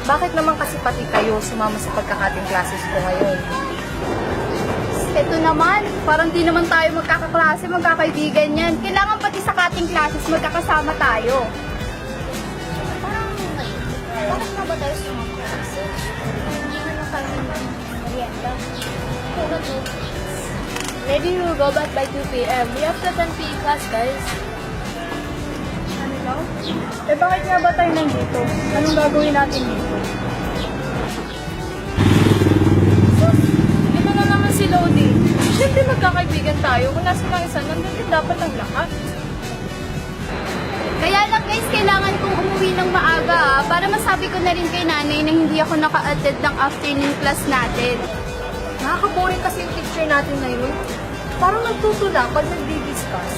Bakit naman kasi pati kayo sumama sa pagkakating classes ko ngayon? Ito naman, parang di naman tayo magkakaklase, magkakaibigan yan. Kailangan pati sa cutting classes magkakasama tayo. Bakit na ba tayo sumama kasi? Hindi naman kami merienda. Maybe we will go back by 2 p.m. We have to attend PE class, guys. Ano daw? Eh bakit nga ba tayo nandito? Anong gagawin natin dito? Ito na naman si Lodi. Siyempre magkakaibigan tayo. Kung nasa lang isa, nandun din dapat ang lahat. Kaya lang guys, kailangan kong umuwi ng maaga para masabi ko na rin kay nanay na hindi ako naka-attend ng afternoon class natin. Nakaka-boring kasi yung teacher natin na yun. Parang nagtutula pag nagdi-discuss.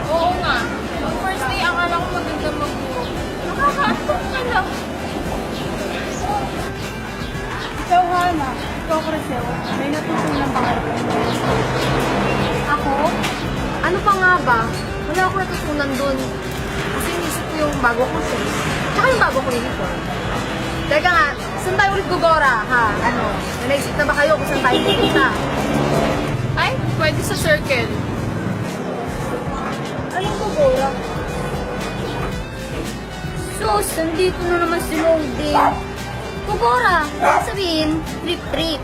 Oo nga. Ang first day, ang alam ko maganda mag-guro. Nakakaantok ka lang. Ikaw, Hana. Ikaw, Crisel. May natutunan ba kayo? Ako? Ano pa nga ba? Wala ako natutunan dun. Kasi inisip ko yung bago ko shoes. Tsaka yung bago ko uniform. Teka nga, saan tayo ulit gugora, ha? Ano? May naisip na ba kayo kung saan tayo pupunta? Ay, pwede sa circle. Anong gugora? Sus, nandito na naman si Lodi. Pugora, sabihin, trip-trip.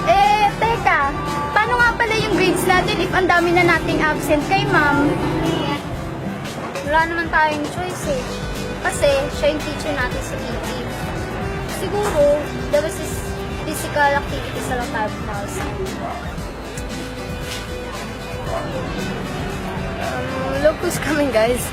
Eh, teka, paano nga pala yung grades natin if ang dami na nating absent kay ma'am? Wala naman tayong choice eh. Kasi siya yung teacher natin sa PT. Siguro, the best is physical activities na lang tayo pumalsa. Look who's coming, guys.